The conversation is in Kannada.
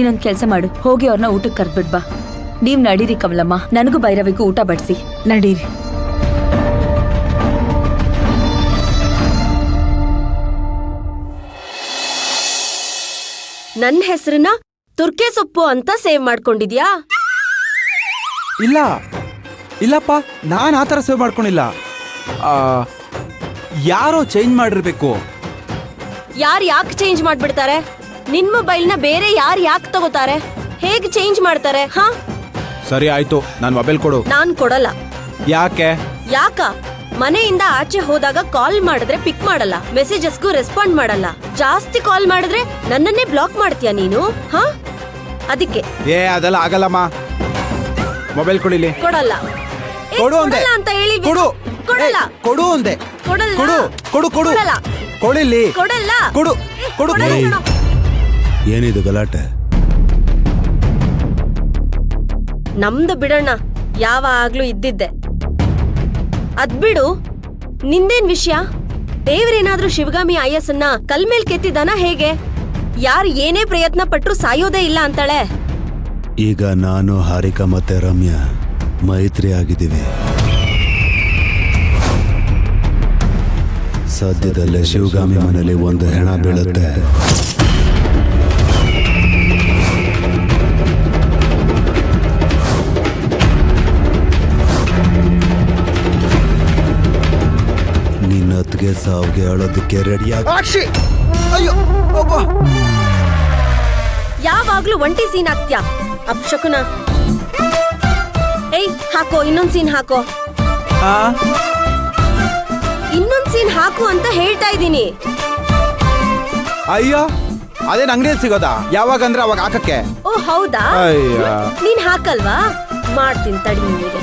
ಇನ್ನೊಂದ್ ಕೆಲ್ಸ ಮಾಡು, ಹೋಗಿ ಅವ್ರನ್ನ ಊಟಕ್ಕೆ ಕರ್ದ್ಬಿಡ್ ಬಾ. ನೀವ್ ನಡೀರಿ ಕಮಲಮ್ಮ, ನನಗೂ ಭೈರವಿಗೂ ಊಟ ಬಡಿಸಿ. ನಡೀರಿ. ನನ್ನ ಹೆಸರನ್ನ ತುರ್ಕೆ ಸೊಪ್ಪು ಅಂತ ಸೇವ್ ಮಾಡ್ಕೊಂಡಿದ್ಯಾ? ಇಲ್ಲ ಇಲ್ಲಪ್ಪ, ನಾನು ಆ ಥರ ಸೇವ್ ಮಾಡ್ಕೊಂಡಿಲ್ಲ. ಯಾರೋ ಚೇಂಜ್ ಮಾಡಿರ್ಬೇಕು. ಯಾರು ಯಾಕೆ ಚೇಂಜ್ ಮಾಡ್ಬಿಡ್ತಾರೆ? ನಿನ್ ಮೊಬೈಲ್ನ ಬೇರೆ ಯಾರು ಯಾಕೆ ತಗೋತಾರೆ? ಹೇಗೆ ಚೇಂಜ್ ಮಾಡ್ತಾರೆ? ಹಾ, ಸರಿ ಆಯ್ತು, ನಾನು ಮೊಬೈಲ್ ಕೊಡು. ನಾನ್ ಕೊಡಲ್ಲ. ಯಾಕೆ? ಯಾಕ? ಮನೆಯಿಂದ ಆಚೆ ಹೋದಾಗ ಕಾಲ್ ಮಾಡಿದ್ರೆ ಪಿಕ್ ಮಾಡಲ್ಲ, ಮೆಸೇಜಸ್ಗೂ ರೆಸ್ಪಾಂಡ್ ಮಾಡಲ್ಲ. ಜಾಸ್ತಿ ಕಾಲ್ ಮಾಡಿದ್ರೆ ನನ್ನನ್ನೇ ಬ್ಲಾಕ್ ಮಾಡ್ತೀಯ ನೀನು? ಹಾ, ಅದಕ್ಕೆ. ಅದೆಲ್ಲ ಆಗಲ್ಲಮ್ಮ. ಮೊಬೈಲ್ ಕೊಡಿಲಿ. ಕೊಡಲ್ಲ. ಕೊಡು ಅಂದೆ. ಕೊಡಲ್ಲ ಅಂತ ಹೇಳಿ. ಕೊಡು. ಕೊಡಲ್ಲ. ಕೊಡು ಅಂದೆ. ಕೊಡಲ್ಲ. ಕೊಡು ಕೊಡು ಕೊಡು. ಕೊಡಲ್ಲ. ಕೊಡಿಲಿ. ಕೊಡಲ್ಲ. ಕೊಡು ಕೊಡು. ಏನಿದು ಗಲಾಟೆ? ನಮ್ದು ಬಿಡಣ್ಣ, ಯಾವಾಗ್ಲೂ ಇದ್ದಿದ್ದೆ. ಅದ್ಬಿಡು, ನಿಂದೇನ್ ವಿಷಯ? ದೇವ್ರೇನಾದ್ರೂ ಶಿವಗಾಮಿ ಆಯಸ್ಸನ್ನ ಕಲ್ ಮೇಲ್ ಕೆತ್ತಿದಾನ ಹೇಗೆ? ಯಾರು ಏನೇ ಪ್ರಯತ್ನ ಪಟ್ರು ಸಾಯೋದೇ ಇಲ್ಲ ಅಂತಾಳೆ. ಈಗ ನಾನು, ಹಾರಿಕಾ ಮತ್ತೆ ರಮ್ಯಾ ಮೈತ್ರಿ ಆಗಿದ್ದೀವಿ. ಸದ್ಯದಲ್ಲೇ ಶಿವಗಾಮಿ ಮನೇಲಿ ಒಂದು ಹೆಣ ಬೀಳುತ್ತೆ. ನಿನ್ನತ್ಗೆ ಸಾವಿಗೆ ಅಳೋದಕ್ಕೆ ರೆಡಿಯಾಗಿ. ಯಾವಾಗ್ಲೂ ಒಂಟಿ ಸೀನ್ ಹಾಕ್ತ್ಯಾ ಅಪ್ಶಕುನ. ಏಯ್ ಹಾಕೋ, ಇನ್ನೊಂದ್ ಸೀನ್ ಹಾಕೋ. ಇನ್ನೊಂದ್ ಸೀನ್ ಹಾಕು ಅಂತ ಹೇಳ್ತಾ ಇದ್ದೀನಿ. ಅಯ್ಯೋ, ಅದೇನ್ ಅಂಗಡಿಯಲ್ಲಿ ಸಿಗೋದಾ? ಯಾವಾಗ ಅಂದ್ರೆ ಅವಾಗ ಹಾಕಕ್ಕೆ. ಓ ಹೌದಾ? ನೀನ್ ಹಾಕಲ್ವಾ? ಮಾಡ್ತೀನಿ ತಡಿ ನಿಮಗೆ.